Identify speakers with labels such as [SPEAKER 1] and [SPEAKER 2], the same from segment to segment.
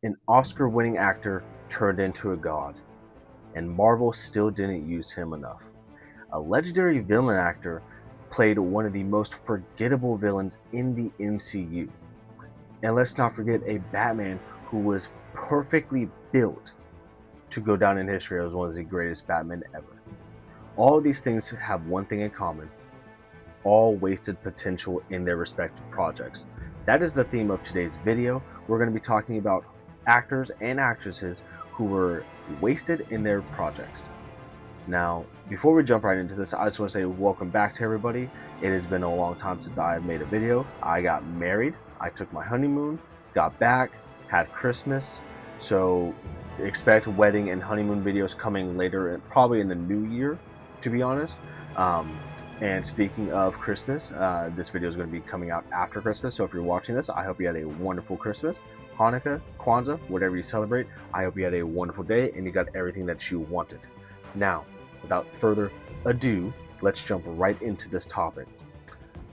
[SPEAKER 1] An Oscar-winning actor turned into a god, and Marvel still didn't use him enough. A legendary villain actor played one of the most forgettable villains in the MCU. And let's not forget a Batman who was perfectly built to go down in history as one of the greatest Batmen ever. All of these things have one thing in common: all wasted potential in their respective projects. That is the theme of today's video. We're going to be talking about actors and actresses who were wasted in their projects. Now, before we jump right into this, I just want to say welcome back to everybody. It has been a long time since I have made a video. I got married, I took my honeymoon, got back, had Christmas, so expect wedding and honeymoon videos coming later, probably in the new year, to be honest. And speaking of Christmas, this video is going to be coming out after Christmas, so if you're watching this, I hope you had a wonderful Christmas, Hanukkah, Kwanzaa, whatever you celebrate. I hope you had a wonderful day and you got everything that you wanted. Now, without further ado, let's jump right into this topic.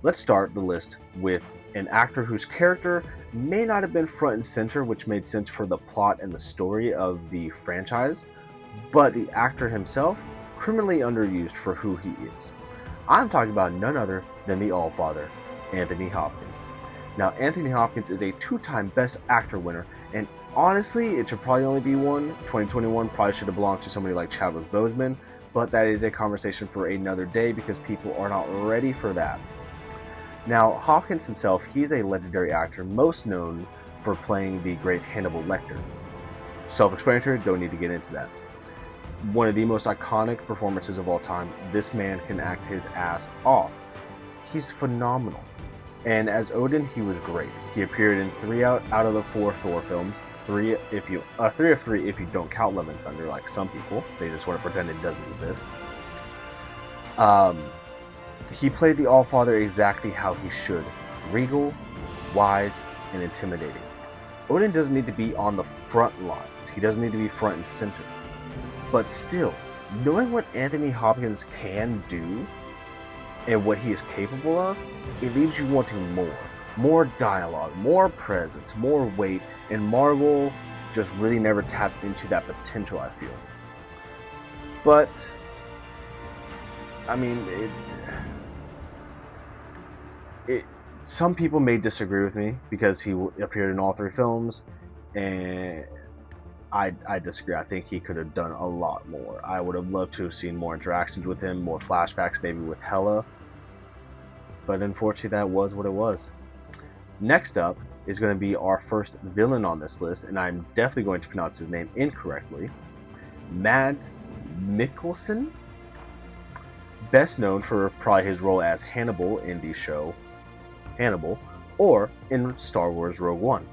[SPEAKER 1] Let's start the list with an actor whose character may not have been front and center, which made sense for the plot and the story of the franchise, but the actor himself, criminally underused for who he is. I'm talking about none other than the Allfather, Anthony Hopkins. Now, Anthony Hopkins is a two-time Best Actor winner, and honestly, it should probably only be one. 2021 probably should have belonged to somebody like Chadwick Boseman, but that is a conversation for another day because people are not ready for that. Now, Hopkins himself, he's a legendary actor, most known for playing the great Hannibal Lecter. Self-explanatory, don't need to get into that. One of the most iconic performances of all time. This man can act his ass off. He's phenomenal. And as Odin, he was great. He appeared in 3 out of the 4 Thor films. 3 of 3 if you don't count Love and Thunder, like some people. They just want to pretend it doesn't exist. He played the Allfather exactly how he should. Regal, wise, and intimidating. Odin doesn't need to be on the front lines. He doesn't need to be front and center. But still, knowing what Anthony Hopkins can do and what he is capable of, it leaves you wanting more. More dialogue, more presence, more weight, and Marvel just really never tapped into that potential, I feel. But, I mean, some people may disagree with me because he appeared in all 3 films, and I disagree. I think he could have done a lot more. I would have loved to have seen more interactions with him, more flashbacks, maybe with Hela. But unfortunately, that was what it was. Next up is going to be our first villain on this list, and I'm definitely going to pronounce his name incorrectly. Mads Mikkelsen, best known for probably his role as Hannibal in the show Hannibal, or in Star Wars Rogue One.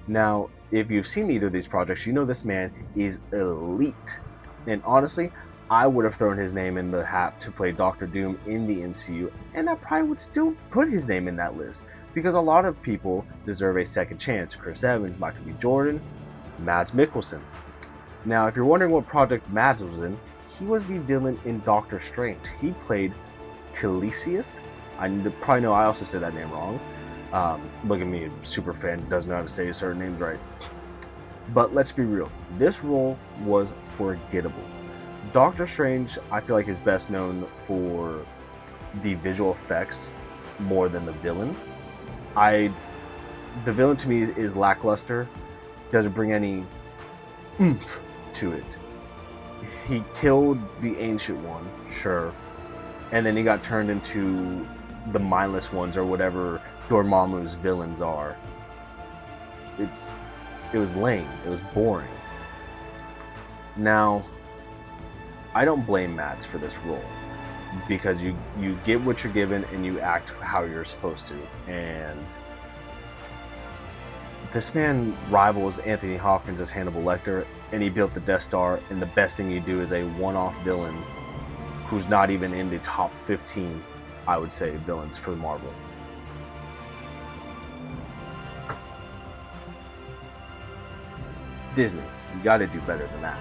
[SPEAKER 1] Now, if you've seen either of these projects, you know this man is elite. And honestly, I would have thrown his name in the hat to play Doctor Doom in the MCU, and I probably would still put his name in that list, because a lot of people deserve a second chance. Chris Evans, Michael B. Jordan, Mads Mikkelsen. Now, if you're wondering what project Mads was in, he was the villain in Doctor Strange. He played Calisius. I probably know I also said that name wrong. Look at me, a super fan, doesn't know how to say certain names right. But let's be real, this role was forgettable. Doctor Strange, I feel like, is best known for the visual effects more than the villain. The villain to me is lackluster, doesn't bring any oomph to it. He killed the Ancient One, sure, and then he got turned into the mindless ones, or whatever Dormammu's villains are. It was lame. It was boring. Now, I don't blame Mads for this role, because you get what you're given and you act how you're supposed to. And this man rivals Anthony Hopkins as Hannibal Lecter, and he built the Death Star, and the best thing you do is a one-off villain who's not even in the top 15, I would say, villains for Marvel. Disney, you gotta do better than that.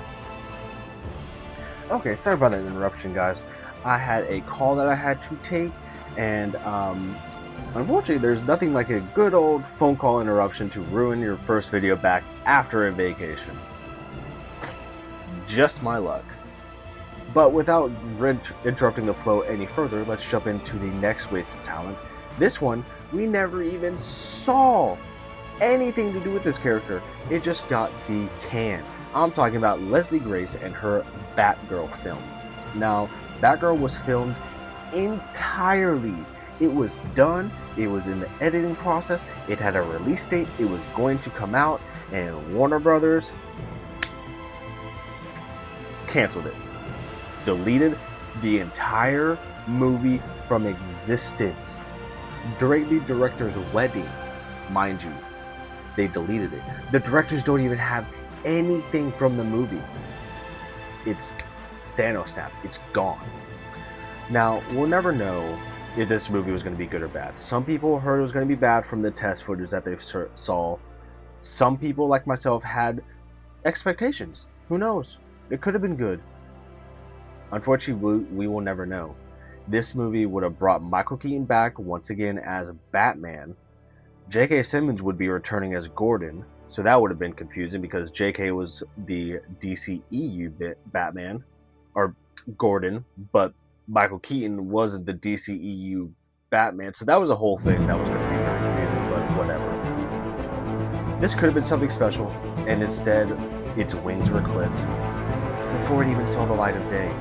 [SPEAKER 1] Okay, sorry about that interruption, guys. I had a call that I had to take, and Unfortunately, there's nothing like a good old phone call interruption to ruin your first video back after a vacation. Just my luck. But without interrupting the flow any further, let's jump into the next wasted talent. This one, we never even saw anything to do with this character. It just got the can. I'm talking about Leslie Grace and her Batgirl film. Now, Batgirl was filmed entirely. It was done, it was in the editing process, it had a release date, it was going to come out, and Warner Brothers canceled it. Deleted the entire movie from existence. During the director's wedding, mind you, they deleted it. The directors don't even have anything from the movie. It's Thanos snapped. It's gone. Now, we'll never know if this movie was going to be good or bad. Some people heard it was going to be bad from the test footage that they saw. Some people, like myself, had expectations. Who knows? It could have been good. Unfortunately, we will never know. This movie would have brought Michael Keaton back once again as Batman. J.K. Simmons would be returning as Gordon, so that would have been confusing because J.K. was the DCEU Batman, or Gordon, but Michael Keaton wasn't the DCEU Batman, so that was a whole thing that was going to be very confusing, but whatever. This could have been something special, and instead, its wings were clipped before it even saw the light of day.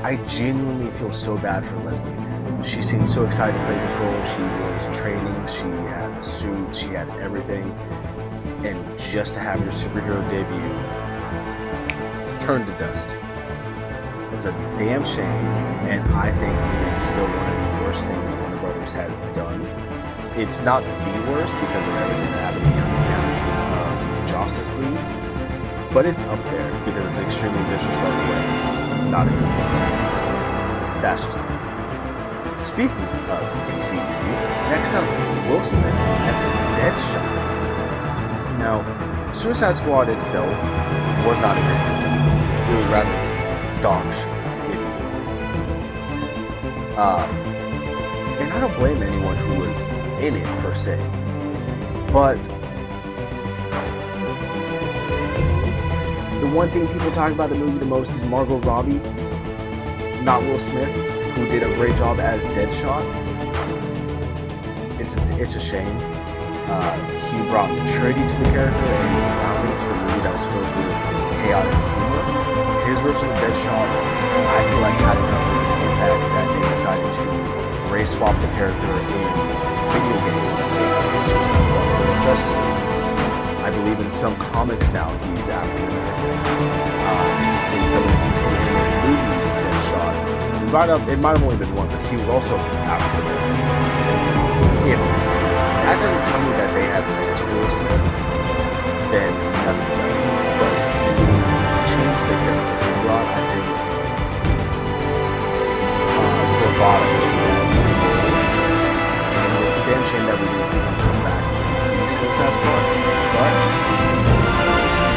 [SPEAKER 1] I genuinely feel so bad for Leslie. She seemed so excited to play this role. She was training, she had a suit, she had everything, and just to have your superhero debut turned to dust. It's a damn shame, and I think it's still one of the worst things Warner Brothers has done. It's not the worst because of everything that happened behind the scenes of Justice League, but it's up there because it's extremely disrespectful and it's not a good movie. That's just it. Speaking of DCEU, next up, Will Smith as a Deadshot. Now, Suicide Squad itself was not a great movie. It was rather dog shit, if you will. And I don't blame anyone who was in it per se, but the one thing people talk about the movie the most is Margot Robbie, not Will Smith, who did a great job as Deadshot. It's a shame. He brought maturity to the character and grounding to the movie that was filled with chaotic humor. His version of Deadshot, I feel like had enough of an impact that they decided to race swap the character in video games in Suicide Squad versus Justice League. I believe in some comics now he's African American. In some of the DC movies Deadshot, it might have only been one, but he was also African American. If that doesn't tell me that they had plans for Will Smith, then nothing does. But change the character. They brought, I think, bravado to that. And it's a damn shame that we didn't see him come back in the Suicide Squad. But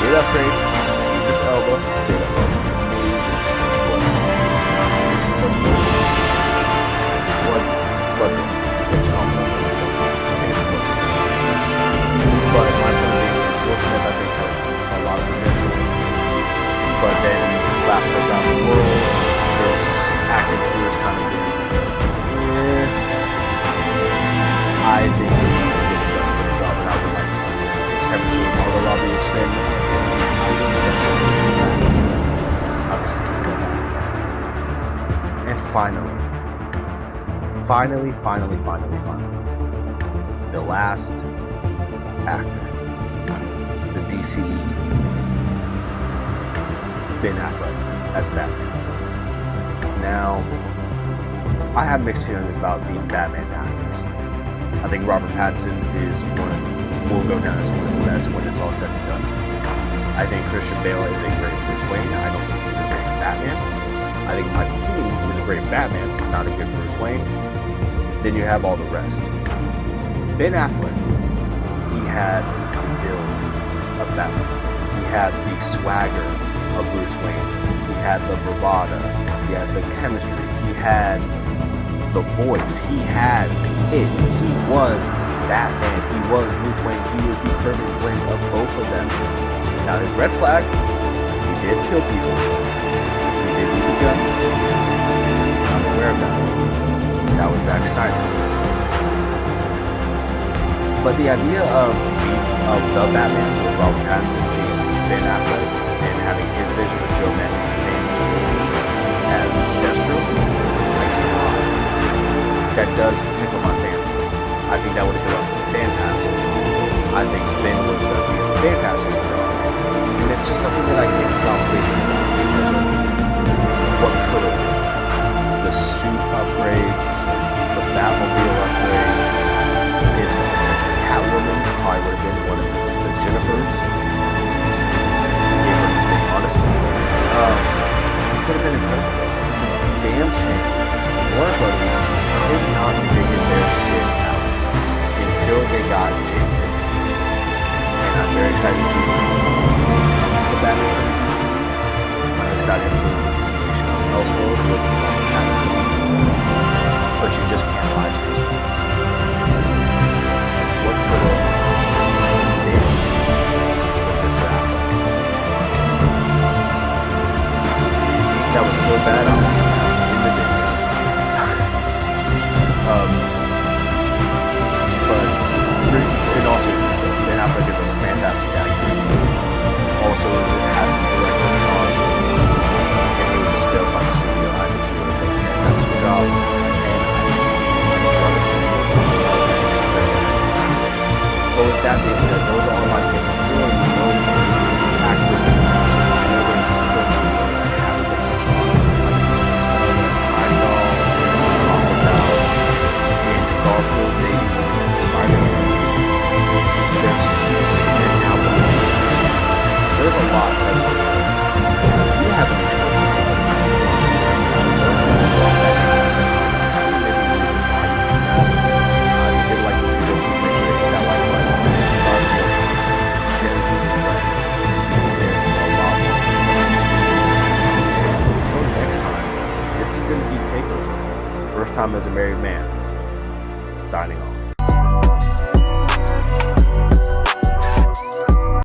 [SPEAKER 1] did upgrade. Idris Elba did amazing. What which but my point being, Will Smith, I think, had a lot of potential. But then the slap around the world, this acting crew is kind of I think he did a good job, and I would like to see this Kevin J. Margot Robbie experiment. I think that I'll just keep going. And finally, the last actor, the DCE, Ben Affleck as Batman. Now, I have mixed feelings about the Batman actors. I think Robert Pattinson will go down as one of the best when it's all said and done. I think Christian Bale is a great Bruce Wayne. I don't think he's a great Batman. I think Michael Keaton is a great Batman, not a good Bruce Wayne. Then you have all the rest. Ben Affleck, he had the build of Batman. He had the swagger of Bruce Wayne. He had the bravado. He had the chemistry. He had the voice. He had it. He was Batman. He was Bruce Wayne. He was the perfect blend of both of them. Now his red flag, he did kill people. He did use a gun. I'm aware of that. That was Zack Snyder. But the idea of the Batman with Robert Pattinson being Ben Affleck and having his vision of Joe Manganiello as Deathstroke, I cannot. That does tickle my fancy. I think that would have been a fantastic. I think Ben would be a fantastic draw. And it's just something that I can't stop thinking about because of what could have been. The suit upgrades, the Batmobile upgrades, his potential Catwoman probably would have been one of the Jennifers. Gave her the honesty. It could have been incredible. It's a damn shame. Warner Brothers could not figure their shit out until they got James Gunn. And I'm very excited to see what the Batman of the DC. I'm excited for the continuation of Elseworlds with Robert Pattinson. But you just can't lie to yourselves. What could have been with Mr. Affleck? That was so bad I was in the video. But in all seriousness, Ben Affleck is a fantastic actor. Also, it has some director flaws, and he was just failed by the studio. I think he would have done a fantastic job, and I just love it. But with that being said, those are all my picks for the most active actors. I know there's so many more that I haven't been much on, like Heimdall, talk about Andrew Garfield, maybe Spider-Man. There's there's a lot that you have any choices of maybe like this video, please make sure to hit that like button, subscribe, share this with your friends. There's a lot more. And until next time, this has been the Geek Takeover. First time as a married man, signing off.